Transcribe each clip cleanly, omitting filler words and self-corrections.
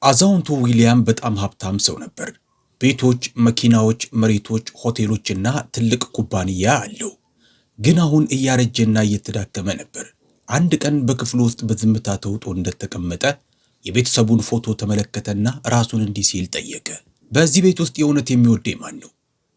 አዛውንቱ ዊሊያም በጣም ሀብታም ሰው ነበር። ቤቶች፣ መኪናዎች፣ መሬቶች፣ ሆቴሎችና ትልቅ ኩባንያ አለው። ግን አሁን እያረጀና እየተዳከመ ነበር። አንድ ቀን በክፍሉ ውስጥ በዝምታ ተውጦ እንደተቀመጠ የቤተሰቡን ፎቶ ተመለከተና ራሱን እንዲህ ሲል ጠየቀ። በዚህ ቤት ውስጥ የእውነት የሚወደኝ ማን ነው?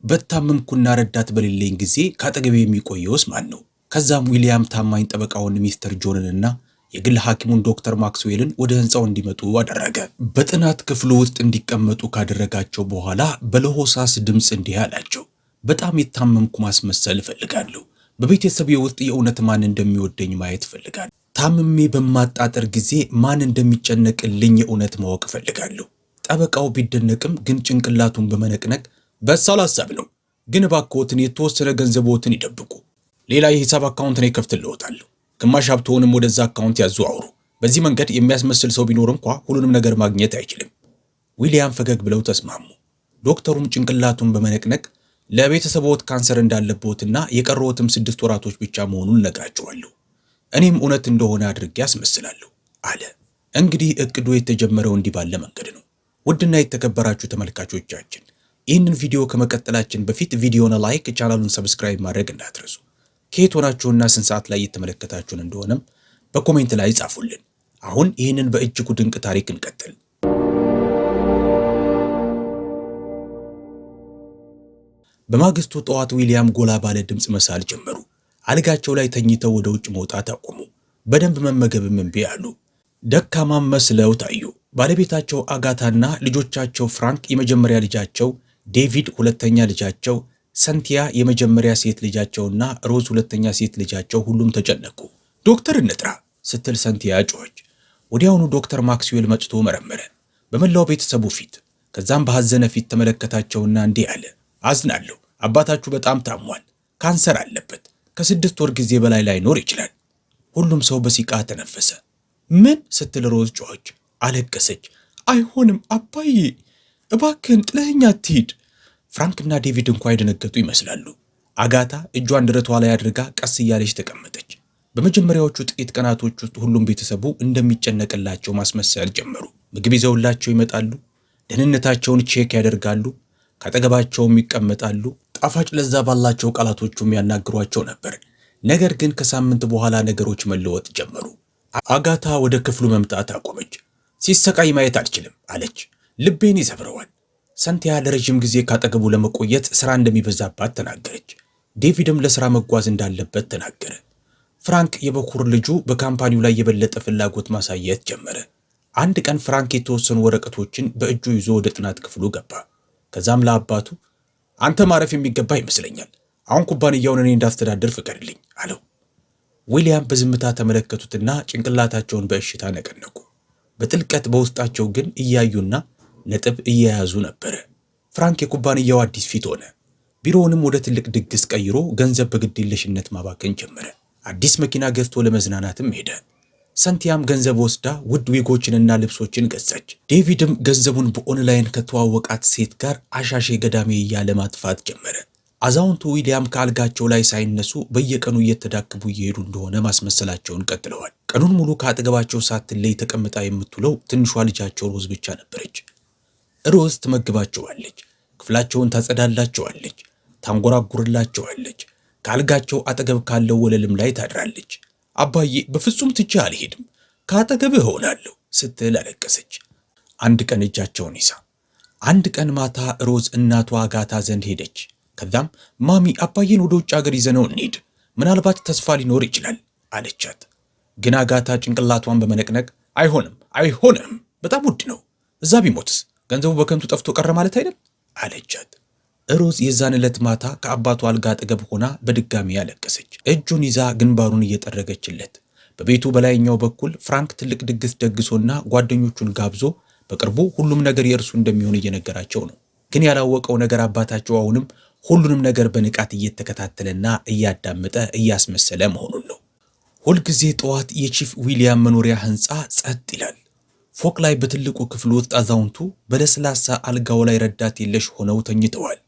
በታመምኩና ረዳት በሌለኝ ጊዜ ካጠገቤ የሚቆየውስ ማን ነው? ከዛም ዊሊያም ታማኝ ጠበቃውን ሚስተር ጆንንና የግል ሐኪሙን ዶክተር ማክስዌልን ወደ ህንፃው እንዲመጡ አደረገ። በጥናት ክፍሉ ውስጥ እንዲቀመጡ ካደረጋቸው በኋላ በለሆሳስ ድምፅ እንዲህ አላቸው። በጣም የታመምኩ ማስመሰል እፈልጋለሁ። በቤተሰቤ ውስጥ የእውነት ማን እንደሚወደኝ ማየት እፈልጋለሁ። ታምሜ በማጣጠር ጊዜ ማን እንደሚጨነቅልኝ የእውነት ማወቅ እፈልጋለሁ። ጠበቃው ቢደነቅም ግን ጭንቅላቱን በመነቅነቅ በሳል ሐሳብ ነው፣ ግን እባክዎትን የተወሰነ ገንዘቦትን ይደብቁ። ሌላ የሂሳብ አካውንት ነው ከፍትልዎታለሁ። ግማሽ ሀብቶንም ወደዛ አካውንት ያዘዋውሩ። በዚህ መንገድ የሚያስመስል ሰው ቢኖር እንኳ ሁሉንም ነገር ማግኘት አይችልም። ዊሊያም ፈገግ ብለው ተስማሙ። ዶክተሩም ጭንቅላቱን በመነቅነቅ ለቤተሰቦት ካንሰር እንዳለቦትና የቀረዎትም 6 ወራቶች ብቻ መሆኑን እነግራቸዋለሁ። እኔም እውነት እንደሆነ አድርጌ አስመስላለሁ አለ። እንግዲህ እቅዱ የተጀመረው እንዲህ ባለ መንገድ ነው። ውድና የተከበራችሁ ተመልካቾቻችን ይህንን ቪዲዮ ከመቀጠላችን በፊት ቪዲዮውን ላይክ፣ ቻናሉን ሰብስክራይብ ማድረግ እንዳትረሱ። ከየት ሆናችሁና ስንት ሰዓት ላይ እየተመለከታችሁን እንደሆነም በኮሜንት ላይ ጻፉልን። አሁን ይህንን በእጅጉ ድንቅ ታሪክ እንቀጥል። በማግስቱ ጠዋት ዊሊያም ጎላ ባለ ድምፅ መሳል ጀመሩ። አልጋቸው ላይ ተኝተው ወደ ውጭ መውጣት አቆሙ። በደንብ መመገብም እምቢ አሉ። ደካማም መስለው ታዩ። ባለቤታቸው አጋታና ልጆቻቸው ፍራንክ፣ የመጀመሪያ ልጃቸው ዴቪድ፣ ሁለተኛ ልጃቸው ሰንቲያ፣ የመጀመሪያ ሴት ልጃቸውና ሮዝ፣ ሁለተኛ ሴት ልጃቸው ሁሉም ተጨነቁ። ዶክተር እንጥራ ስትል ሰንቲያ ጮኸች። ወዲያውኑ ዶክተር ማክስዌል መጥቶ መረመረ፣ በመላው ቤተሰቡ ፊት። ከዛም በሐዘነ ፊት ተመለከታቸውና እንዲህ አለ። አዝናለሁ፣ አባታችሁ በጣም ታሟል። ካንሰር አለበት። ከ6 ወር ጊዜ በላይ ላይኖር ይችላል። ሁሉም ሰው በሲቃ ተነፈሰ። ምን ስትል ሮዝ ጮኸች፣ አለቀሰች። አይሆንም አባዬ፣ እባክህን ጥለኸኝ አትሂድ። ፍራንክና ዴቪድ እንኳ የደነገጡ ይመስላሉ። አጋታ እጇን ደረቷ ላይ አድርጋ ቀስ እያለች ተቀመጠች። በመጀመሪያዎቹ ጥቂት ቀናቶች ውስጥ ሁሉም ቤተሰቡ እንደሚጨነቅላቸው ማስመሰል ጀመሩ። ምግብ ይዘውላቸው ይመጣሉ። ደህንነታቸውን ቼክ ያደርጋሉ። ካጠገባቸውም ይቀመጣሉ። ጣፋጭ ለዛ ባላቸው ቃላቶቹም ያናግሯቸው ነበር። ነገር ግን ከሳምንት በኋላ ነገሮች መለወጥ ጀመሩ። አጋታ ወደ ክፍሉ መምጣት አቆመች። ሲሰቃይ ማየት አልችልም አለች። ልቤን ይሰብረዋል። ሰንቲያ ለረጅም ጊዜ ካጠገቡ ለመቆየት ሥራ እንደሚበዛባት ተናገረች። ዴቪድም ለሥራ መጓዝ እንዳለበት ተናገረ። ፍራንክ የበኩር ልጁ በካምፓኒው ላይ የበለጠ ፍላጎት ማሳየት ጀመረ። አንድ ቀን ፍራንክ የተወሰኑ ወረቀቶችን በእጁ ይዞ ወደ ጥናት ክፍሉ ገባ። ከዛም ለአባቱ አንተ ማረፍ የሚገባ ይመስለኛል፣ አሁን ኩባንያውን እኔ እንዳስተዳደር ፍቀድልኝ አለው። ዊሊያም በዝምታ ተመለከቱትና ጭንቅላታቸውን በእሽታ ነቀነቁ። በጥልቀት በውስጣቸው ግን እያዩና ነጥብ እየያዙ ነበረ። ፍራንክ የኩባንያው አዲስ ፊት ሆነ። ቢሮውንም ወደ ትልቅ ድግስ ቀይሮ ገንዘብ በግዴለሽነት ማባከን ጀመረ። አዲስ መኪና ገዝቶ ለመዝናናትም ሄደ። ሰንቲያም ገንዘብ ወስዳ ውድ ዊጎችንና ልብሶችን ገዛች። ዴቪድም ገንዘቡን በኦንላይን ከተዋወቃት ሴት ጋር አሻሼ ገዳሜ እያለ ማጥፋት ጀመረ። አዛውንቱ ዊሊያም ከአልጋቸው ላይ ሳይነሱ በየቀኑ እየተዳከሙ እየሄዱ እንደሆነ ማስመሰላቸውን ቀጥለዋል። ቀኑን ሙሉ ከአጠገባቸው ሳትለይ ተቀምጣ የምትውለው ትንሿ ልጃቸው ሮዝ ብቻ ነበረች። ሮዝ ትመግባቸዋለች፣ ክፍላቸውን ታጸዳላቸዋለች፣ ታንጎራጉርላቸዋለች። ከአልጋቸው አጠገብ ካለው ወለልም ላይ ታድራለች። አባዬ በፍጹም ትቼ አልሄድም፣ ከአጠገብህ እሆናለሁ ስትል አለቀሰች። አንድ ቀን እጃቸውን ይዛ አንድ ቀን ማታ ሮዝ እናቷ አጋታ ዘንድ ሄደች። ከዛም ማሚ አባዬን ወደ ውጭ ሀገር ይዘነው እንሂድ፣ ምናልባት ተስፋ ሊኖር ይችላል አለቻት። ግን አጋታ ጭንቅላቷን በመነቅነቅ አይሆንም፣ በጣም ውድ ነው፣ እዛ ቢሞትስ ገንዘቡ በከንቱ ጠፍቶ ቀረ ማለት አይደል አለቻት። ሮዝ የዛን ዕለት ማታ ከአባቷ አልጋ አጠገብ ሆና በድጋሚ ያለቀሰች። እጁን ይዛ ግንባሩን እየጠረገችለት። በቤቱ በላይኛው በኩል ፍራንክ ትልቅ ድግስ ደግሶና ጓደኞቹን ጋብዞ በቅርቡ ሁሉም ነገር የእርሱ እንደሚሆን እየነገራቸው ነው። ግን ያላወቀው ነገር አባታቸው አሁንም ሁሉንም ነገር በንቃት እየተከታተለና እያዳመጠ እያስመሰለ መሆኑን ነው። ሁልጊዜ ጠዋት የቺፍ ዊሊያም መኖሪያ ህንፃ ጸጥ ይላል። ፎቅ ላይ በትልቁ ክፍል ውስጥ አዛውንቱ በለስላሳ አልጋው ላይ ረዳት የለሽ ሆነው ተኝተዋል።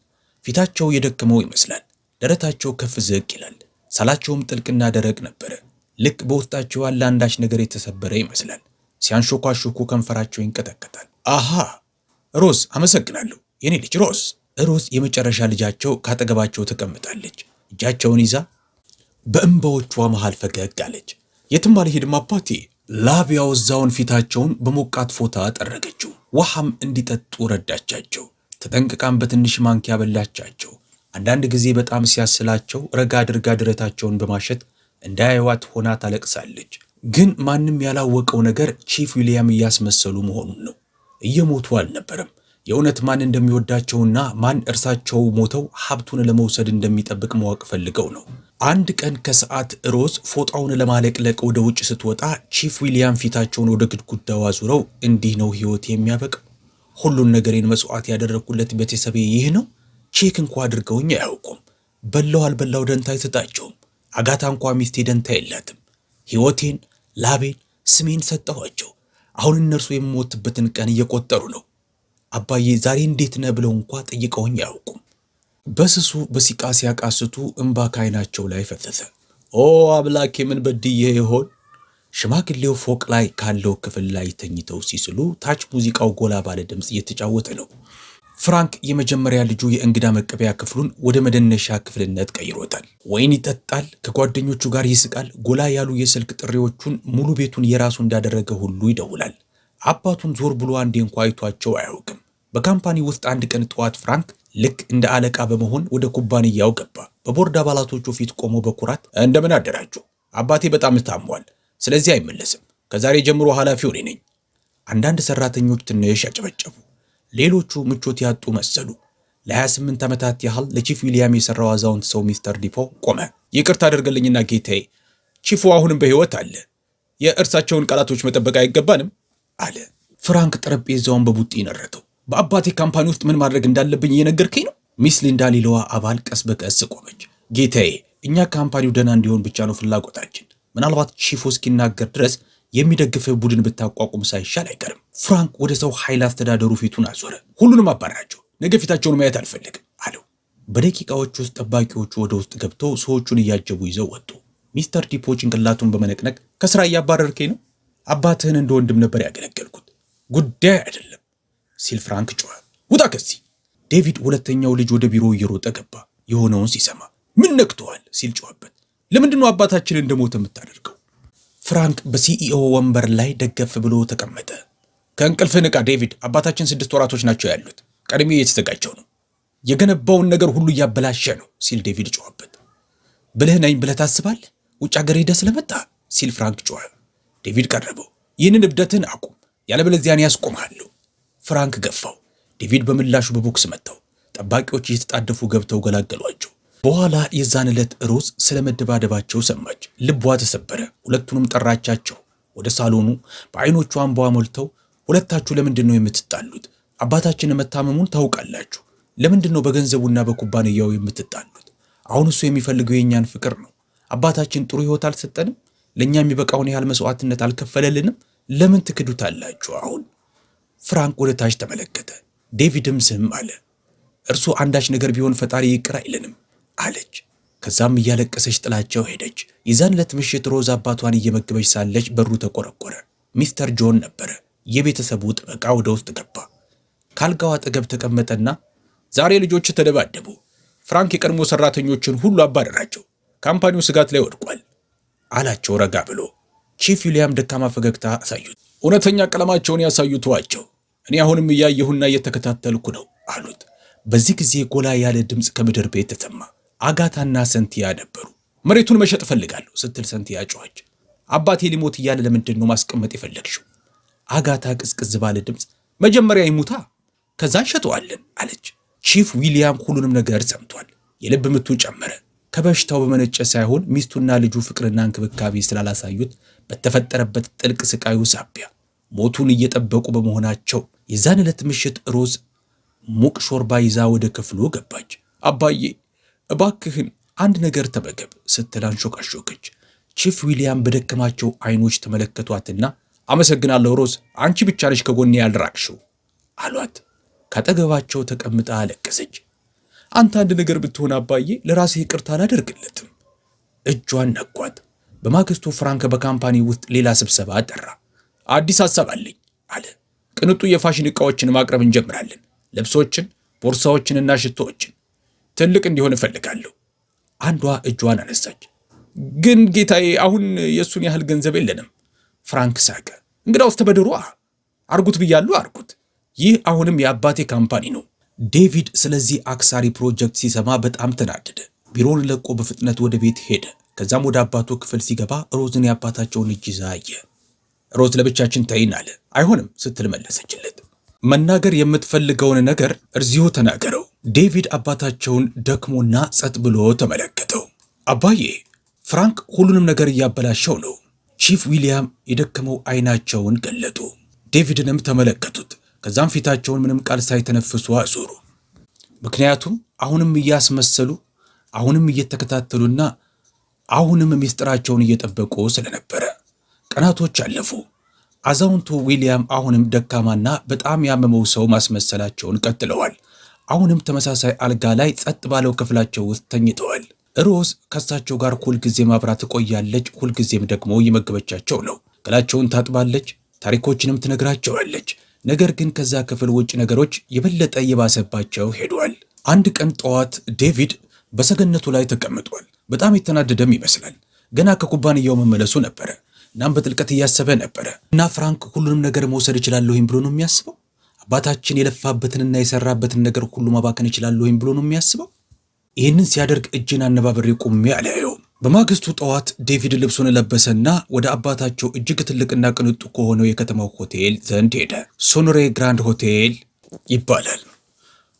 ፊታቸው የደከመው ይመስላል። ደረታቸው ከፍ ዝቅ ይላል። ሳላቸውም ጥልቅና ደረቅ ነበረ። ልክ በውስጣቸው ያለ አንዳች ነገር የተሰበረ ይመስላል። ሲያንሾካሾኩ ከንፈራቸው ይንቀጠቀጣል። አሃ ሮዝ፣ አመሰግናለሁ የኔ ልጅ ሮዝ። ሮዝ የመጨረሻ ልጃቸው ካጠገባቸው ተቀምጣለች። እጃቸውን ይዛ በእንባዎቿ መሃል ፈገግ አለች። የትም አልሄድም አባቴ። ላብ ያወዛውን ፊታቸውን በሞቃት ፎጣ ጠረገችው። ውሃም እንዲጠጡ ረዳቻቸው። ተጠንቅቃም በትንሽ ማንኪያ በላቻቸው። አንዳንድ ጊዜ በጣም ሲያስላቸው ረጋ አድርጋ ደረታቸውን በማሸት እንዳያዩዋት ሆና ታለቅሳለች። ግን ማንም ያላወቀው ነገር ቺፍ ዊሊያም እያስመሰሉ መሆኑን ነው። እየሞቱ አልነበረም። የእውነት ማን እንደሚወዳቸውና ማን እርሳቸው ሞተው ሀብቱን ለመውሰድ እንደሚጠብቅ ማወቅ ፈልገው ነው። አንድ ቀን ከሰዓት ሮዝ ፎጣውን ለማለቅለቅ ወደ ውጭ ስትወጣ ቺፍ ዊሊያም ፊታቸውን ወደ ግድግዳው አዙረው እንዲህ ነው ህይወት የሚያበቃው? ሁሉን ነገሬን መስዋዕት ያደረኩለት ቤተሰቤ ይህ ነው? ቼክ እንኳ አድርገውኝ አያውቁም። በላው አልበላው ደንታ አይሰጣቸውም። አጋታ እንኳ ሚስቴ ደንታ የላትም። ህይወቴን፣ ላቤን፣ ስሜን ሰጠኋቸው። አሁን እነርሱ የምሞትበትን ቀን እየቆጠሩ ነው። አባዬ ዛሬ እንዴት ነህ ብለው እንኳ ጠይቀውኝ አያውቁም። በስሱ በሲቃ ሲያቃስቱ እንባ ከዓይናቸው ላይ ፈሰሰ። ኦ አምላኬ ምን በድዬ ይሆን? ሽማግሌው ፎቅ ላይ ካለው ክፍል ላይ ተኝተው ሲስሉ ታች ሙዚቃው ጎላ ባለ ድምፅ እየተጫወተ ነው። ፍራንክ የመጀመሪያ ልጁ የእንግዳ መቀበያ ክፍሉን ወደ መደነሻ ክፍልነት ቀይሮታል። ወይን ይጠጣል፣ ከጓደኞቹ ጋር ይስቃል። ጎላ ያሉ የስልክ ጥሪዎቹን ሙሉ ቤቱን የራሱ እንዳደረገ ሁሉ ይደውላል። አባቱን ዞር ብሎ አንዴ እንኳ አይቷቸው አያውቅም። በካምፓኒ ውስጥ አንድ ቀን ጠዋት ፍራንክ ልክ እንደ አለቃ በመሆን ወደ ኩባንያው ገባ። በቦርድ አባላቶቹ ፊት ቆሞ በኩራት እንደምን አደራችሁ፣ አባቴ በጣም ታሟል፣ ስለዚህ አይመለስም፣ ከዛሬ ጀምሮ ኃላፊው እኔ ነኝ። አንዳንድ ሰራተኞች ትንሽ ያጨበጨቡ፣ ሌሎቹ ምቾት ያጡ መሰሉ። ለ28 ዓመታት ያህል ለቺፍ ዊሊያም የሰራው አዛውንት ሰው ሚስተር ዲፖ ቆመ። ይቅርታ አድርገልኝና ጌታዬ፣ ቺፉ አሁንም በሕይወት አለ። የእርሳቸውን ቃላቶች መጠበቅ አይገባንም አለ። ፍራንክ ጠረጴዛውን በቡጢ ነረተው። በአባቴ ካምፓኒ ውስጥ ምን ማድረግ እንዳለብኝ እየነገርከኝ ነው? ሚስ ሊንዳ ሌላዋ አባል ቀስ በቀስ ቆመች። ጌታዬ፣ እኛ ካምፓኒው ደህና እንዲሆን ብቻ ነው ፍላጎታችን። ምናልባት ቺፉ እስኪናገር ድረስ የሚደግፍህ ቡድን ብታቋቁም ሳይሻል አይቀርም። ፍራንክ ወደ ሰው ኃይል አስተዳደሩ ፊቱን አዞረ። ሁሉንም አባራቸው፣ ነገ ፊታቸውን ማየት አልፈልግም አለው። በደቂቃዎች ውስጥ ጠባቂዎቹ ወደ ውስጥ ገብተው ሰዎቹን እያጀቡ ይዘው ወጡ። ሚስተር ዲፖ ጭንቅላቱን በመነቅነቅ ከስራ እያባረርከኝ ነው? አባትህን እንደ ወንድም ነበር ያገለገልኩት፣ ጉዳይ አይደለም ሲል ፍራንክ ጮኸ። ውጣ ከዚህ! ዴቪድ ሁለተኛው ልጅ ወደ ቢሮ እየሮጠ ገባ። የሆነውን ሲሰማ ምን ነክቶሃል ሲል ጮኸበት። ለምንድነው አባታችን እንደሞተ የምታደርገው? ፍራንክ በሲኢኦ ወንበር ላይ ደገፍ ብሎ ተቀመጠ። ከእንቅልፍህ ንቃ ዴቪድ፣ አባታችን 6 ወራቶች ናቸው ያሉት። ቀድሜ እየተዘጋጀው ነው። የገነባውን ነገር ሁሉ እያበላሸ ነው ሲል ዴቪድ ጮኸበት። ብልህ ነኝ ብለህ ታስባለህ? ውጭ ሀገር ሄደህ ስለመጣ ሲል ፍራንክ ጮኸ። ዴቪድ ቀረበው። ይህንን እብደትን አቁም፣ ያለበለዚያ እኔ ያስቆምሃለሁ። ፍራንክ ገፋው። ዴቪድ በምላሹ በቦክስ መታው። ጠባቂዎች እየተጣደፉ ገብተው ገላገሏቸው። በኋላ የዛን ዕለት ሮዝ ስለ መደባደባቸው ሰማች። ልቧ ተሰበረ። ሁለቱንም ጠራቻቸው ወደ ሳሎኑ። በአይኖቿ እንባ ሞልተው ሁለታችሁ ለምንድን ነው የምትጣሉት? አባታችን መታመሙን ታውቃላችሁ። ለምንድን ነው በገንዘቡና በኩባንያው የምትጣሉት? አሁን እሱ የሚፈልገው የኛን ፍቅር ነው። አባታችን ጥሩ ህይወት አልሰጠንም? ለኛ የሚበቃውን ያህል መስዋዕትነት አልከፈለልንም? ለምን ትክዱታላችሁ? አሁን ፍራንክ ወደ ታች ተመለከተ። ዴቪድም ዝም አለ። እርሱ አንዳች ነገር ቢሆን ፈጣሪ ይቅር አይልንም አለች። ከዛም እያለቀሰች ጥላቸው ሄደች። የዛን ዕለት ምሽት ሮዝ አባቷን እየመገበች ሳለች በሩ ተቆረቆረ። ሚስተር ጆን ነበረ። የቤተሰቡ ጥበቃ ወደ ውስጥ ገባ። ካልጋው አጠገብ ተቀመጠና ዛሬ ልጆች ተደባደቡ። ፍራንክ የቀድሞ ሰራተኞችን ሁሉ አባረራቸው። ካምፓኒው ስጋት ላይ ወድቋል አላቸው ረጋ ብሎ። ቺፍ ዊሊያም ደካማ ፈገግታ አሳዩት። እውነተኛ ቀለማቸውን ያሳዩትዋቸው፣ እኔ አሁንም እያየሁና እየተከታተልኩ ነው አሉት። በዚህ ጊዜ ጎላ ያለ ድምፅ ከምድር ቤት ተሰማ። አጋታና ሰንቲያ ነበሩ። መሬቱን መሸጥ እፈልጋለሁ ስትል ሰንቲያ ጮኸች። አባቴ ሊሞት እያለ ለምንድን ነው ማስቀመጥ የፈለግሽው? አጋታ ቅዝቅዝ ባለ ድምፅ መጀመሪያ ይሙታ ከዛ እንሸጠዋለን አለች። ቺፍ ዊሊያም ሁሉንም ነገር ሰምቷል። የልብ ምቱ ጨመረ። ከበሽታው በመነጨ ሳይሆን ሚስቱና ልጁ ፍቅርና እንክብካቤ ስላላሳዩት በተፈጠረበት ጥልቅ ስቃዩ ሳቢያ ሞቱን እየጠበቁ በመሆናቸው የዛን ዕለት ምሽት ሮዝ ሙቅ ሾርባ ይዛ ወደ ክፍሉ ገባች። አባዬ እባክህን አንድ ነገር ተመገብ ስትል አንሾካሾከች። ቺፍ ዊሊያም በደከማቸው አይኖች ተመለከቷትና አመሰግናለሁ ሮዝ፣ አንቺ ብቻ ነሽ ከጎኔ ያልራቅሽው አሏት። ካጠገባቸው ተቀምጣ አለቀሰች። አንተ አንድ ነገር ብትሆን አባዬ ለራሴ ይቅርታ አላደርግለትም። እጇን ነኳት። በማግስቱ ፍራንክ በካምፓኒ ውስጥ ሌላ ስብሰባ ጠራ። አዲስ ሐሳብ አለኝ አለ። ቅንጡ የፋሽን ዕቃዎችን ማቅረብ እንጀምራለን። ልብሶችን፣ ቦርሳዎችንና ሽቶዎችን። ትልቅ እንዲሆን እፈልጋለሁ። አንዷ እጇን አነሳች። ግን ጌታዬ፣ አሁን የእሱን ያህል ገንዘብ የለንም። ፍራንክ ሳቀ። እንግዳውስ ተበድሯ። አርጉት ብያለሁ፣ አርጉት። ይህ አሁንም የአባቴ ካምፓኒ ነው። ዴቪድ ስለዚህ አክሳሪ ፕሮጀክት ሲሰማ በጣም ተናደደ። ቢሮውን ለቆ በፍጥነት ወደ ቤት ሄደ። ከዛም ወደ አባቱ ክፍል ሲገባ ሮዝን የአባታቸውን እጅ ይዛ አየ። ሮዝ ለብቻችን ተይን አለ። አይሆንም ስትል መለሰችለት። መናገር የምትፈልገውን ነገር እዚሁ ተናገረው። ዴቪድ አባታቸውን ደክሞና ጸጥ ብሎ ተመለከተው። አባዬ፣ ፍራንክ ሁሉንም ነገር እያበላሸው ነው። ቺፍ ዊሊያም የደከመው አይናቸውን ገለጡ። ዴቪድንም ተመለከቱት። ከዛም ፊታቸውን ምንም ቃል ሳይተነፍሱ አዞሩ። ምክንያቱም አሁንም እያስመሰሉ፣ አሁንም እየተከታተሉና አሁንም ምስጢራቸውን እየጠበቁ ስለነበረ። ቀናቶች አለፉ። አዛውንቱ ዊሊያም አሁንም ደካማና በጣም ያመመው ሰው ማስመሰላቸውን ቀጥለዋል። አሁንም ተመሳሳይ አልጋ ላይ ጸጥ ባለው ክፍላቸው ውስጥ ተኝተዋል። ሮዝ ከሳቸው ጋር ሁልጊዜም አብራ ትቆያለች። ሁልጊዜም ደግሞ እየመገበቻቸው ነው። ገላቸውን ታጥባለች፣ ታሪኮችንም ትነግራቸዋለች። ነገር ግን ከዛ ክፍል ውጭ ነገሮች የበለጠ እየባሰባቸው ሄዷል። አንድ ቀን ጠዋት ዴቪድ በሰገነቱ ላይ ተቀምጧል። በጣም የተናደደም ይመስላል። ገና ከኩባንያው መመለሱ ነበረ። እናም በጥልቀት እያሰበ ነበረ። እና ፍራንክ ሁሉንም ነገር መውሰድ እችላለሁኝ ብሎ ነው የሚያስበው? አባታችን የለፋበትንና የሰራበትን ነገር ሁሉ ማባከን እችላለሁኝ ብሎ ነው የሚያስበው? ይህንን ሲያደርግ እጅን አነባብሬ ቆሜ አላየውም። በማግስቱ ጠዋት ዴቪድ ልብሱን ለበሰና ወደ አባታቸው እጅግ ትልቅና ቅንጡ ከሆነው የከተማው ሆቴል ዘንድ ሄደ። ሶኖሬ ግራንድ ሆቴል ይባላል።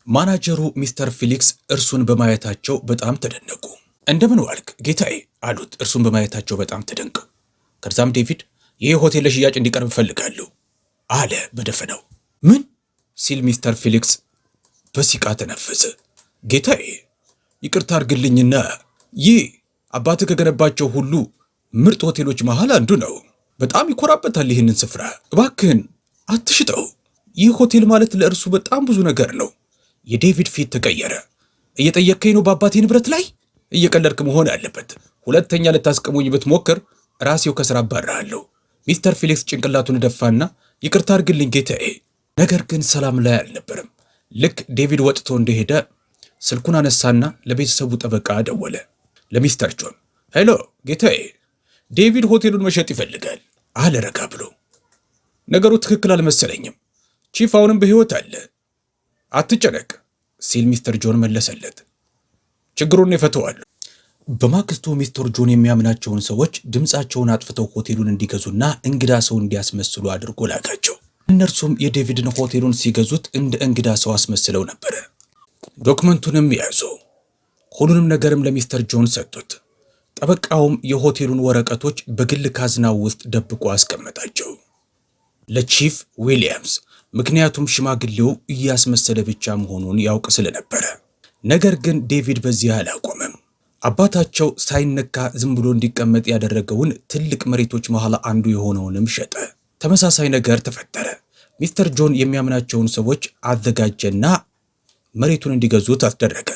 ማናጀሩ ሚስተር ፊሊክስ እርሱን በማየታቸው በጣም ተደነቁ። እንደምን ዋልክ ጌታዬ አሉት፣ እርሱን በማየታቸው በጣም ተደንቀው። ከዛም ዴቪድ ይህ ሆቴል ለሽያጭ እንዲቀርብ እፈልጋለሁ አለ በደፈናው። ምን ሲል ሚስተር ፊሊክስ በሲቃ ተነፈሰ። ጌታዬ ይቅርታ አድርግልኝና ይህ አባትህ ከገነባቸው ሁሉ ምርጥ ሆቴሎች መሃል አንዱ ነው። በጣም ይኮራበታል ይህንን ስፍራ። እባክህን አትሽጠው። ይህ ሆቴል ማለት ለእርሱ በጣም ብዙ ነገር ነው። የዴቪድ ፊት ተቀየረ። እየጠየከኝ ነው በአባቴ ንብረት ላይ? እየቀለድክ መሆን አለበት። ሁለተኛ ልታስቀሙኝ ብትሞክር ራሴው ከስራ አባርሃለሁ። ሚስተር ፊሊክስ ጭንቅላቱን ደፋና ይቅርታ አድርግልኝ ጌታዬ። ነገር ግን ሰላም ላይ አልነበረም። ልክ ዴቪድ ወጥቶ እንደሄደ ስልኩን አነሳና ለቤተሰቡ ጠበቃ ደወለ። ለሚስተር ጆን። ሄሎ ጌታዬ፣ ዴቪድ ሆቴሉን መሸጥ ይፈልጋል አለ ረጋ ብሎ። ነገሩ ትክክል አልመሰለኝም። ቺፍ አሁንም በሕይወት አለ፣ አትጨነቅ ሲል ሚስተር ጆን መለሰለት። ችግሩን ይፈተዋል። በማግስቱ ሚስተር ጆን የሚያምናቸውን ሰዎች ድምፃቸውን አጥፍተው ሆቴሉን እንዲገዙና እንግዳ ሰው እንዲያስመስሉ አድርጎ ላካቸው። እነርሱም የዴቪድን ሆቴሉን ሲገዙት እንደ እንግዳ ሰው አስመስለው ነበረ። ዶክመንቱንም ያዙ። ሁሉንም ነገርም ለሚስተር ጆን ሰጡት። ጠበቃውም የሆቴሉን ወረቀቶች በግል ካዝናው ውስጥ ደብቆ አስቀመጣቸው ለቺፍ ዊሊያምስ። ምክንያቱም ሽማግሌው እያስመሰለ ብቻ መሆኑን ያውቅ ስለነበረ። ነገር ግን ዴቪድ በዚህ አላቆመም። አባታቸው ሳይነካ ዝም ብሎ እንዲቀመጥ ያደረገውን ትልቅ መሬቶች መሃል አንዱ የሆነውንም ሸጠ። ተመሳሳይ ነገር ተፈጠረ። ሚስተር ጆን የሚያምናቸውን ሰዎች አዘጋጀና መሬቱን እንዲገዙት አስደረገ።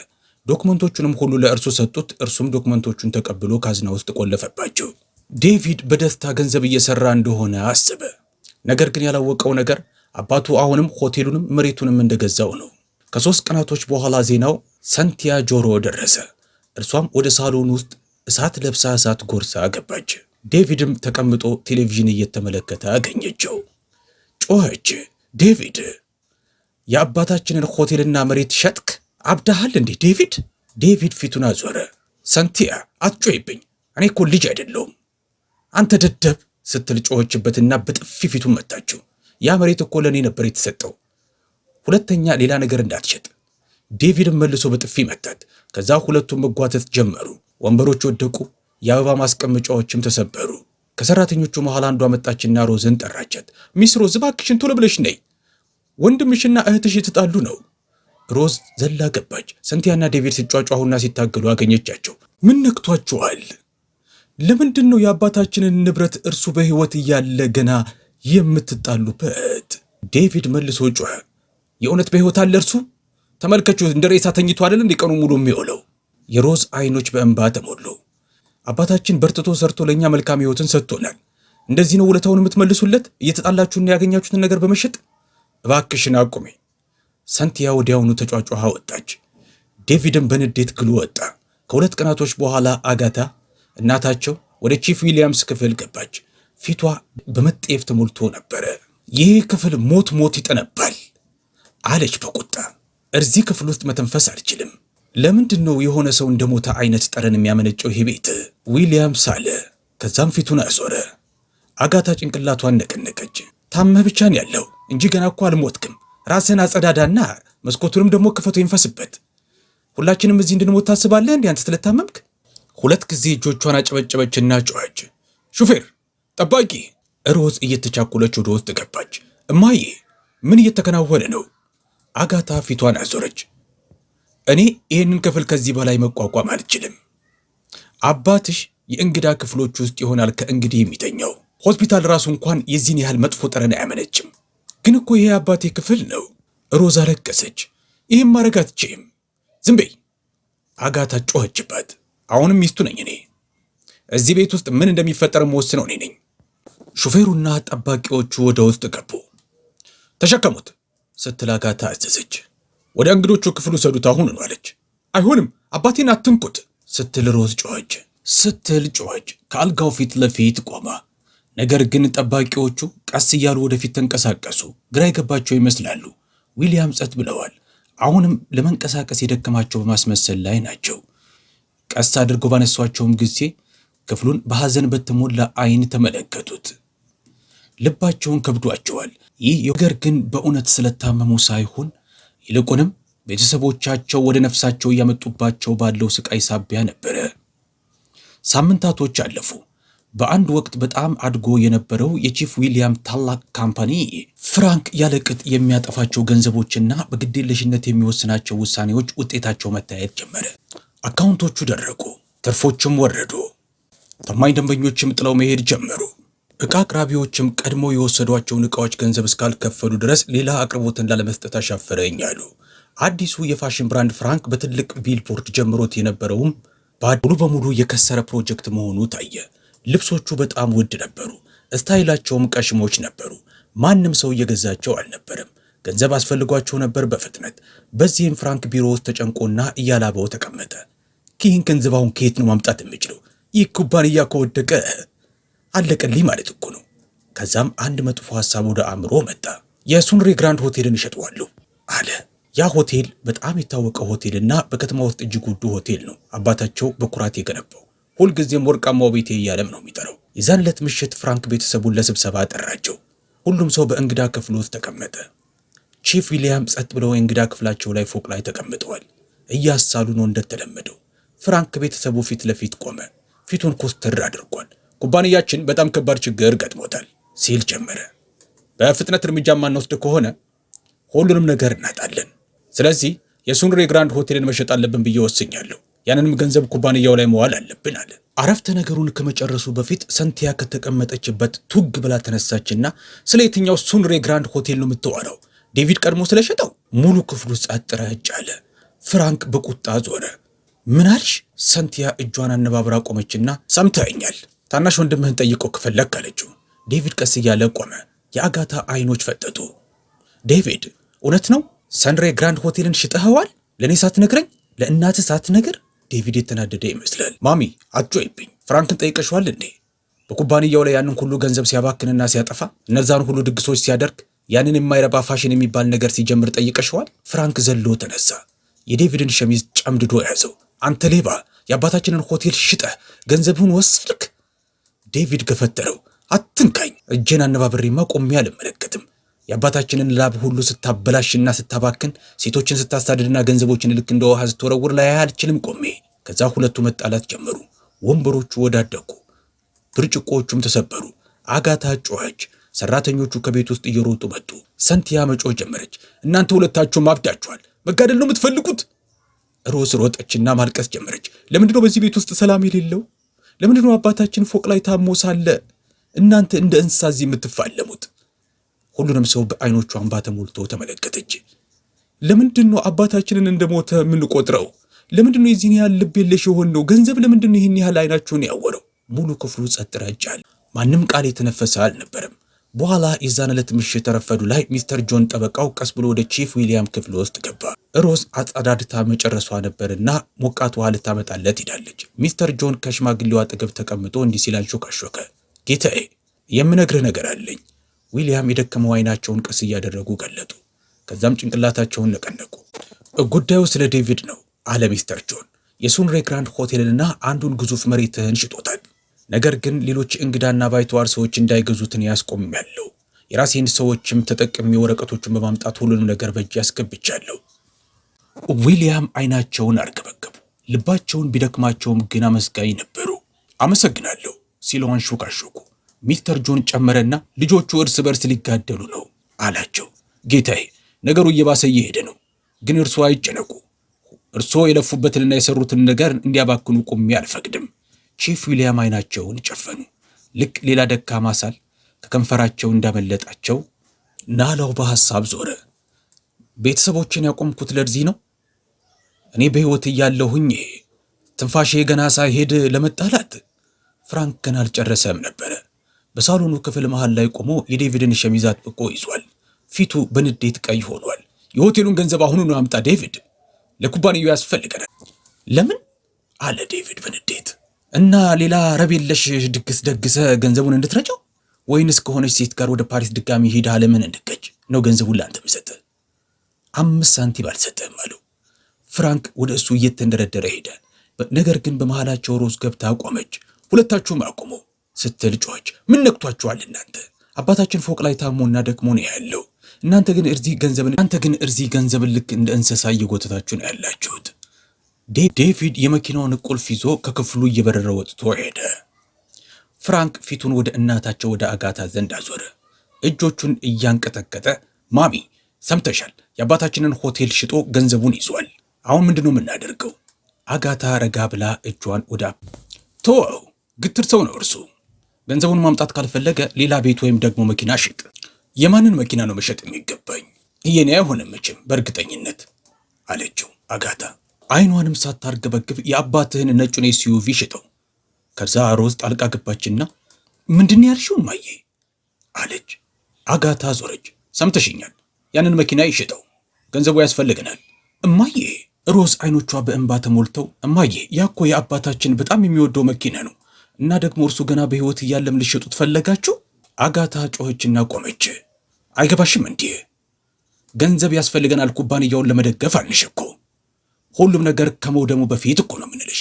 ዶክመንቶቹንም ሁሉ ለእርሱ ሰጡት። እርሱም ዶክመንቶቹን ተቀብሎ ካዝና ውስጥ ቆለፈባቸው። ዴቪድ በደስታ ገንዘብ እየሰራ እንደሆነ አሰበ። ነገር ግን ያላወቀው ነገር አባቱ አሁንም ሆቴሉንም መሬቱንም እንደገዛው ነው። ከ3 ቀናቶች በኋላ ዜናው ሰንቲያ ጆሮ ደረሰ። እርሷም ወደ ሳሎን ውስጥ እሳት ለብሳ እሳት ጎርሳ ገባች። ዴቪድም ተቀምጦ ቴሌቪዥን እየተመለከተ አገኘችው። ጮኸች። ዴቪድ፣ የአባታችንን ሆቴልና መሬት ሸጥክ? አብዳሃል እንዴ ዴቪድ? ዴቪድ ፊቱን አዞረ። ሰንቲያ አትጮይብኝ፣ እኔ እኮ ልጅ አይደለሁም አንተ ደደብ ስትል ጮኸችበትና በጥፊ ፊቱን መታችው። ያ መሬት እኮ ለእኔ ነበር የተሰጠው፣ ሁለተኛ ሌላ ነገር እንዳትሸጥ። ዴቪድም መልሶ በጥፊ መታት። ከዛ ሁለቱም መጓተት ጀመሩ። ወንበሮች ወደቁ፣ የአበባ ማስቀመጫዎችም ተሰበሩ። ከሰራተኞቹ መሃል አንዷ መጣችና ሮዝን ጠራቻት። ሚስ ሮዝ እባክሽን ቶሎ ብለሽ ነይ፣ ወንድምሽና እህትሽ የተጣሉ ነው። ሮዝ ዘላ ገባች። ሰንቲያና ዴቪድ ሲጫጫሁና ሲታገሉ አገኘቻቸው። ምን ነክቷችኋል? ለምንድን ነው የአባታችንን ንብረት እርሱ በሕይወት እያለ ገና የምትጣሉበት? ዴቪድ መልሶ ጮኸ። የእውነት በሕይወት አለ እርሱ? ተመልከቹ፣ እንደ ሬሳ ተኝቶ አይደል እንደ ቀኑ ሙሉ የሚውለው? የሮዝ አይኖች በእንባ ተሞሉ። አባታችን በርትቶ ሰርቶ ለእኛ መልካም ሕይወትን ሰጥቶናል። እንደዚህ ነው ውለታውን የምትመልሱለት? እየተጣላችሁና ያገኛችሁትን ነገር በመሸጥ? እባክሽን አቁሜ። ሰንቲያ ወዲያውኑ ተጫጫሃ ወጣች። ዴቪድም በንዴት ግሉ ወጣ። ከሁለት ቀናቶች በኋላ አጋታ እናታቸው ወደ ቺፍ ዊሊያምስ ክፍል ገባች። ፊቷ በመጤፍ ተሞልቶ ነበረ። ይህ ክፍል ሞት ይጠነባል አለች በቁጣ። እዚህ ክፍል ውስጥ መተንፈስ አልችልም። ለምንድን ነው የሆነ ሰው እንደሞተ አይነት ጠረን የሚያመነጨው ይሄ ቤት? ዊሊያምስ አለ። ከዛም ፊቱን አዞረ። አጋታ ጭንቅላቷን ነቀነቀች። ታመህ ብቻ ነው ያለው እንጂ ገና እኮ አልሞትክም። ራስህን አጸዳዳና መስኮቱንም ደግሞ ክፈቶ ይንፈስበት። ሁላችንም እዚህ እንድንሞት ታስባለህ እንዴ አንተ ስለታመምክ? ሁለት ጊዜ እጆቿን አጨበጨበችና ጮኸች። ሹፌር፣ ጠባቂ! ሮዝ እየተቻኮለች ወደ ውስጥ ገባች። እማዬ፣ ምን እየተከናወነ ነው? አጋታ ፊቷን አዞረች። እኔ ይህንን ክፍል ከዚህ በላይ መቋቋም አልችልም። አባትሽ የእንግዳ ክፍሎች ውስጥ ይሆናል ከእንግዲህ የሚተኛው። ሆስፒታል ራሱ እንኳን የዚህን ያህል መጥፎ ጠረን አያመነችም። ግን እኮ ይሄ አባቴ ክፍል ነው። ሮዝ አለቀሰች። ይህም ማድረግ አትችይም። ዝም በይ! አጋታ ጮኸችባት። አሁንም ሚስቱ ነኝ እኔ። እዚህ ቤት ውስጥ ምን እንደሚፈጠር መወስነው እኔ ነኝ። ሹፌሩና ጠባቂዎቹ ወደ ውስጥ ገቡ። ተሸከሙት ስትል አጋታ አዘዘች። ወደ እንግዶቹ ክፍል ውሰዱት አሁን ነው አለች። አይሆንም፣ አባቴን አትንኩት ስትል ሮዝ ጮኸች። ከአልጋው ፊት ለፊት ቆማ። ነገር ግን ጠባቂዎቹ ቀስ እያሉ ወደፊት ተንቀሳቀሱ። ግራ የገባቸው ይመስላሉ። ዊሊያም ጸጥ ብለዋል። አሁንም ለመንቀሳቀስ የደከማቸው በማስመሰል ላይ ናቸው። ቀስ አድርገው ባነሷቸውም ጊዜ ክፍሉን በሐዘን በተሞላ አይን ተመለከቱት። ልባቸውን ከብዷቸዋል። ይህ ነገር ግን በእውነት ስለታመሙ ሳይሆን ይልቁንም ቤተሰቦቻቸው ወደ ነፍሳቸው እያመጡባቸው ባለው ስቃይ ሳቢያ ነበረ። ሳምንታቶች አለፉ። በአንድ ወቅት በጣም አድጎ የነበረው የቺፍ ዊሊያም ታላቅ ካምፓኒ ፍራንክ ያለቅጥ የሚያጠፋቸው ገንዘቦችና በግዴለሽነት የሚወስናቸው ውሳኔዎች ውጤታቸው መታየት ጀመረ። አካውንቶቹ ደረቁ፣ ትርፎችም ወረዱ። ታማኝ ደንበኞችም ጥለው መሄድ ጀመሩ። ዕቃ አቅራቢዎችም ቀድሞ የወሰዷቸውን ዕቃዎች ገንዘብ እስካልከፈሉ ድረስ ሌላ አቅርቦትን ላለመስጠት አሻፈረኝ አሉ። አዲሱ የፋሽን ብራንድ ፍራንክ በትልቅ ቢልቦርድ ጀምሮት የነበረውም ሙሉ በሙሉ የከሰረ ፕሮጀክት መሆኑ ታየ። ልብሶቹ በጣም ውድ ነበሩ፣ ስታይላቸውም ቀሽሞች ነበሩ። ማንም ሰው እየገዛቸው አልነበረም። ገንዘብ አስፈልጓቸው ነበር በፍጥነት። በዚህም ፍራንክ ቢሮ ውስጥ ተጨንቆና እያላበው ተቀመጠ። ይህን ገንዘብ አሁን ከየት ነው ማምጣት የምችለው? ይህ ኩባንያ ከወደቀ አለቀልኝ ማለት እኮ ነው። ከዛም አንድ መጥፎ ሐሳብ ወደ አእምሮ መጣ። የሱንሬ ግራንድ ሆቴልን እሸጠዋለሁ አለ። ያ ሆቴል በጣም የታወቀ ሆቴልና በከተማ ውስጥ እጅግ ውዱ ሆቴል ነው። አባታቸው በኩራት የገነባው፣ ሁልጊዜም ወርቃማው ቤቴ እያለም ነው የሚጠራው። የዛን ዕለት ምሽት ፍራንክ ቤተሰቡን ለስብሰባ ጠራቸው። ሁሉም ሰው በእንግዳ ክፍል ውስጥ ተቀመጠ። ቺፍ ዊሊያም ጸጥ ብለው የእንግዳ ክፍላቸው ላይ ፎቅ ላይ ተቀምጠዋል። እያሳሉ ነው እንደተለመደው። ፍራንክ ቤተሰቡ ፊት ለፊት ቆመ። ፊቱን ኮስተር አድርጓል። ኩባንያችን በጣም ከባድ ችግር ገጥሞታል ሲል ጀመረ። በፍጥነት እርምጃ ማንወስድ ከሆነ ሁሉንም ነገር እናጣለን። ስለዚህ የሱንሬ ግራንድ ሆቴልን መሸጥ አለብን ብዬ ወስኛለሁ። ያንንም ገንዘብ ኩባንያው ላይ መዋል አለብን አለ። አረፍተ ነገሩን ከመጨረሱ በፊት ሰንቲያ ከተቀመጠችበት ቱግ ብላ ተነሳችና ስለ የትኛው ሱንሬ ግራንድ ሆቴል ነው የምትዋራው? ዴቪድ ቀድሞ ስለሸጠው? ሙሉ ክፍሉ ጸጥ ረጭ አለ። ፍራንክ በቁጣ ዞረ። ምን አልሽ? ሰንቲያ እጇን አነባብራ ቆመችና ሰምተኛል፣ ታናሽ ወንድምህን ጠይቆ ከፈለክ አለችው። ዴቪድ ቀስ እያለ ቆመ። የአጋታ አይኖች ፈጠጡ። ዴቪድ እውነት ነው? ሰንሬ ግራንድ ሆቴልን ሽጠኸዋል? ለእኔ ሳትነግረኝ? ለእናትህ ሳትነግር? ዴቪድ የተናደደ ይመስላል። ማሚ አትጮይብኝ። ፍራንክን ጠይቀሽዋል እንዴ? በኩባንያው ላይ ያንን ሁሉ ገንዘብ ሲያባክንና ሲያጠፋ፣ እነዛን ሁሉ ድግሶች ሲያደርግ፣ ያንን የማይረባ ፋሽን የሚባል ነገር ሲጀምር ጠይቀሽዋል? ፍራንክ ዘሎ ተነሳ። የዴቪድን ሸሚዝ ጨምድዶ ያዘው። አንተ ሌባ! የአባታችንን ሆቴል ሽጠህ ገንዘብህን ወስድክ? ዴቪድ ገፈተረው። አትንካኝ! እጄን አነባብሬማ ቆሜ አልመለከትም። የአባታችንን ላብ ሁሉ ስታበላሽና ስታባክን፣ ሴቶችን ስታሳድድና ገንዘቦችን ልክ እንደ ውሃ ስትወረውር ላይ አልችልም ቆሜ። ከዛ ሁለቱ መጣላት ጀመሩ። ወንበሮቹ ወዳደቁ፣ ብርጭቆዎቹም ተሰበሩ። አጋታ ጮኸች። ሰራተኞቹ ከቤት ውስጥ እየሮጡ መጡ። ሰንቲያ መጮህ ጀመረች። እናንተ ሁለታችሁም አብዳችኋል! መጋደል ነው የምትፈልጉት? ሮዝ ሮጠችና ማልቀስ ጀመረች። ለምንድነው በዚህ ቤት ውስጥ ሰላም የሌለው? ለምንድነው አባታችን ፎቅ ላይ ታሞ ሳለ እናንተ እንደ እንስሳ እዚህ የምትፋለሙት? ሁሉንም ሰው በአይኖቿ እንባ ተሞልቶ ተመለከተች። ለምንድነው አባታችንን እንደሞተ የምንቆጥረው? ለምንድነው የዚህን ያህል ልብ የለሽ የሆነው? ገንዘብ ለምንድነው ይህን ያህል አይናችሁን ያወረው? ሙሉ ክፍሉ ጸጥ ረጭ አለ። ማንም ቃል የተነፈሰ አልነበረም። በኋላ የዛን ዕለት ምሽት ረፈዱ ላይ ሚስተር ጆን ጠበቃው ቀስ ብሎ ወደ ቺፍ ዊሊያም ክፍል ውስጥ ገባ። ሮዝ አጸዳድታ መጨረሷ ነበርና ሞቃት ውሃ ልታመጣለት ሄዳለች። ሚስተር ጆን ከሽማግሌው አጠገብ ተቀምጦ እንዲህ ሲል አንሾካሾከ። ጌታዬ፣ የምነግርህ ነገር አለኝ። ዊሊያም የደከመው አይናቸውን ቀስ እያደረጉ ገለጡ። ከዛም ጭንቅላታቸውን ነቀነቁ። ጉዳዩ ስለ ዴቪድ ነው አለ ሚስተር ጆን። የሱንሬ ግራንድ ሆቴልንና አንዱን ግዙፍ መሬትህን ሽጦታል። ነገር ግን ሌሎች እንግዳና ባይተዋር ሰዎች እንዳይገዙትን ያስቆሚያለሁ። የራሴን ሰዎችም ተጠቅሜ ወረቀቶቹን በማምጣት ሁሉንም ነገር በእጅ ያስገብቻለሁ። ዊሊያም አይናቸውን አርገበገቡ። ልባቸውን ቢደክማቸውም ግን አመስጋኝ ነበሩ። አመሰግናለሁ ሲሉ አንሾካሾኩ። ሚስተር ጆን ጨመረና ልጆቹ እርስ በርስ ሊጋደሉ ነው አላቸው። ጌታዬ፣ ነገሩ እየባሰ እየሄደ ነው። ግን እርሶ አይጨነቁ። እርሶ የለፉበትንና የሰሩትን ነገር እንዲያባክኑ ቆሜ አልፈቅድም። ቺፍ ዊሊያም አይናቸውን ጨፈኑ። ልክ ሌላ ደካማ ሳል ከከንፈራቸው እንዳመለጣቸው ናላው በሐሳብ ዞረ። ቤተሰቦችን ያቆምኩት ለዚህ ነው። እኔ በሕይወት እያለሁኝ ትንፋሼ ገና ሳይሄድ ለመጣላት። ፍራንክ ገና አልጨረሰም ነበረ። በሳሎኑ ክፍል መሃል ላይ ቆሞ የዴቪድን ሸሚዝ አጥብቆ ይዟል። ፊቱ በንዴት ቀይ ሆኗል። የሆቴሉን ገንዘብ አሁኑኑ አምጣ ዴቪድ፣ ለኩባንያው ያስፈልገናል። ለምን? አለ ዴቪድ በንዴት። እና ሌላ ረብ የለሽ ድግስ ደግሰ ገንዘቡን እንድትረጨው ወይንስ ከሆነች ሴት ጋር ወደ ፓሪስ ድጋሚ ሄዳ ለምን እንድገጭ ነው ገንዘቡን ለአንተ የምሰጥህ? 5 ሳንቲም አልሰጥህም አለው። ፍራንክ ወደ እሱ እየተንደረደረ ሄደ። ነገር ግን በመሃላቸው ሮዝ ገብታ ቆመች። ሁለታችሁም አቁሙ ስትል ጮኸች። ምን ነክቷችኋል እናንተ? አባታችን ፎቅ ላይ ታሞና ደክሞ ነው ያለው። እናንተ ግን እርዚህ ገንዘብን ልክ እንደ እንስሳ እየጎተታችሁ ነው ያላችሁት። ዴቪድ የመኪናውን ቁልፍ ይዞ ከክፍሉ እየበረረ ወጥቶ ሄደ። ፍራንክ ፊቱን ወደ እናታቸው ወደ አጋታ ዘንድ አዞረ። እጆቹን እያንቀጠቀጠ ማሚ፣ ሰምተሻል? የአባታችንን ሆቴል ሽጦ ገንዘቡን ይዟል። አሁን ምንድነው የምናደርገው? አጋታ ረጋ ብላ እጇን ወደ ተወው፣ ግትር ሰው ነው እርሱ። ገንዘቡን ማምጣት ካልፈለገ ሌላ ቤት ወይም ደግሞ መኪና ሽጥ። የማንን መኪና ነው መሸጥ የሚገባኝ? የኔ አይሆንም መቼም በእርግጠኝነት አለችው አጋታ። አይኗንም ሳታርገበግብ የአባትህን ነጩን ኤስዩቪ ሽጠው። ከዛ ሮዝ ጣልቃ ገባችና ምንድን ያልሽው እማዬ አለች። አጋታ ዞረች። ሰምተሽኛል፣ ያንን መኪና ይሽጠው፣ ገንዘቡ ያስፈልገናል እማዬ። ሮዝ አይኖቿ በእንባ ተሞልተው እማዬ፣ ያኮ የአባታችን በጣም የሚወደው መኪና ነው እና ደግሞ እርሱ ገና በሕይወት እያለም ልሸጡት ፈለጋችሁ? አጋታ ጮኸችና ቆመች። አይገባሽም እንዴ? ገንዘብ ያስፈልገናል ኩባንያውን ለመደገፍ አንሽ እኮ። ሁሉም ነገር ከመውደሙ በፊት እኮ ነው ምንልሽ።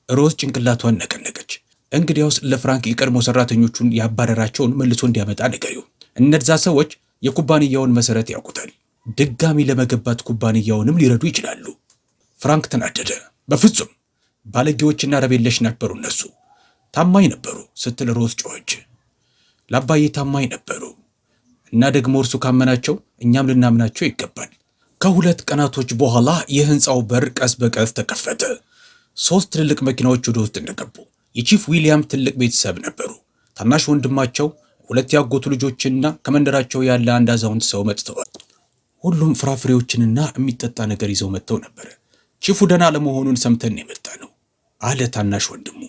ሮዝ ጭንቅላቷን ነቀነቀች። እንግዲያውስ ለፍራንክ የቀድሞ ሰራተኞቹን ያባረራቸውን መልሶ እንዲያመጣ ንገሪው። እነዛ ሰዎች የኩባንያውን መሰረት ያውቁታል። ድጋሚ ለመገንባት ኩባንያውንም ሊረዱ ይችላሉ። ፍራንክ ተናደደ። በፍጹም ባለጌዎችና ረቤለሽ ነበሩ እነሱ። ታማኝ ነበሩ ስትል ሮዝ ጮኸች። ለአባዬ ታማኝ ነበሩ እና ደግሞ እርሱ ካመናቸው እኛም ልናምናቸው ይገባል። ከ2 ቀናቶች በኋላ የህንፃው በር ቀስ በቀስ ተከፈተ። 3 ትልልቅ መኪናዎች ወደ ውስጥ እንደገቡ የቺፍ ዊሊያም ትልቅ ቤተሰብ ነበሩ። ታናሽ ወንድማቸው፣ 2 ያጎቱ ልጆችና ከመንደራቸው ያለ አንድ አዛውንት ሰው መጥተዋል። ሁሉም ፍራፍሬዎችንና የሚጠጣ ነገር ይዘው መጥተው ነበር። ቺፉ ደህና ለመሆኑን ሰምተን የመጣ ነው አለ ታናሽ ወንድሙ።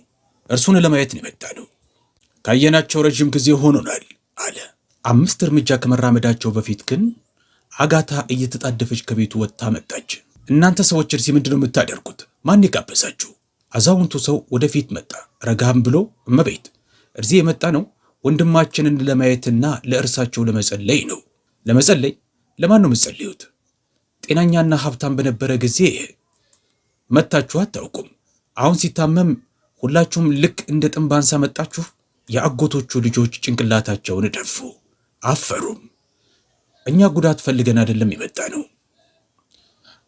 እርሱን ለማየት ነው የመጣ ነው። ካየናቸው ረጅም ጊዜ ሆኖናል አለ። 5 እርምጃ ከመራመዳቸው በፊት ግን አጋታ እየተጣደፈች ከቤቱ ወጥታ መጣች። እናንተ ሰዎች እዚህ ምንድነው የምታደርጉት? ማን ይጋበዛችሁ? አዛውንቱ ሰው ወደፊት መጣ። ረጋም ብሎ እመቤት፣ እዚህ የመጣ ነው ወንድማችንን ለማየትና ለእርሳቸው ለመጸለይ ነው። ለመጸለይ? ለማን ነው የምትጸልዩት? ጤናኛና ሀብታም በነበረ ጊዜ መታችሁ አታውቁም። አሁን ሲታመም ሁላችሁም ልክ እንደ ጥንባንሳ መጣችሁ። የአጎቶቹ ልጆች ጭንቅላታቸውን ደፉ፣ አፈሩም። እኛ ጉዳት ፈልገን አይደለም የመጣ ነው።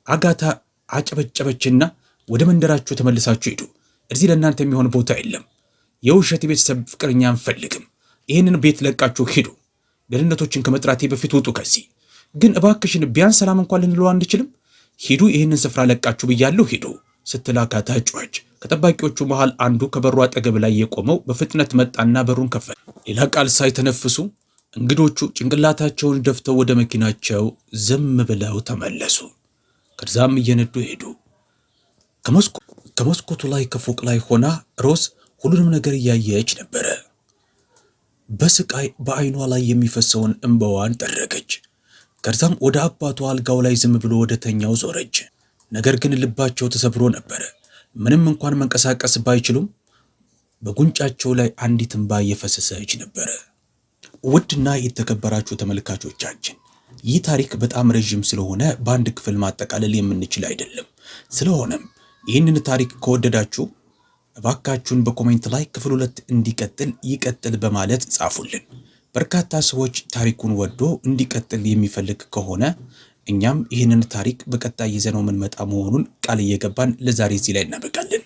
አጋታ አጨበጨበችና ወደ መንደራችሁ ተመልሳችሁ ሄዱ። እዚህ ለእናንተ የሚሆን ቦታ የለም። የውሸት የቤተሰብ ፍቅረኛ አንፈልግም። ይህንን ቤት ለቃችሁ ሂዱ። ደህንነቶችን ከመጥራቴ በፊት ውጡ ከዚህ። ግን እባክሽን ቢያንስ ሰላም እንኳን ልንለው አንችልም? ሂዱ፣ ይህንን ስፍራ ለቃችሁ ብያለሁ፣ ሂዱ ስትል አጋታ ጮኸች። ከጠባቂዎቹ መሃል አንዱ ከበሩ አጠገብ ላይ የቆመው በፍጥነት መጣና በሩን ከፈተ። ሌላ ቃል ሳይተነፍሱ እንግዶቹ ጭንቅላታቸውን ደፍተው ወደ መኪናቸው ዝም ብለው ተመለሱ። ከዛም እየነዱ ሄዱ። ከመስኮቱ ላይ ከፎቅ ላይ ሆና ሮዝ ሁሉንም ነገር እያየች ነበረ። በስቃይ በዓይኗ ላይ የሚፈሰውን እንባዋን ጠረገች። ከዛም ወደ አባቷ አልጋው ላይ ዝም ብሎ ወደ ተኛው ዞረች። ነገር ግን ልባቸው ተሰብሮ ነበረ። ምንም እንኳን መንቀሳቀስ ባይችሉም በጉንጫቸው ላይ አንዲት እንባ እየፈሰሰች ነበረ። ውድና የተከበራችሁ ተመልካቾቻችን ይህ ታሪክ በጣም ረጅም ስለሆነ በአንድ ክፍል ማጠቃለል የምንችል አይደለም። ስለሆነም ይህንን ታሪክ ከወደዳችሁ እባካችሁን በኮሜንት ላይ ክፍል 2 እንዲቀጥል ይቀጥል በማለት ጻፉልን። በርካታ ሰዎች ታሪኩን ወዶ እንዲቀጥል የሚፈልግ ከሆነ እኛም ይህንን ታሪክ በቀጣይ ይዘነው የምንመጣ መሆኑን ቃል እየገባን ለዛሬ እዚህ ላይ እናበቃለን።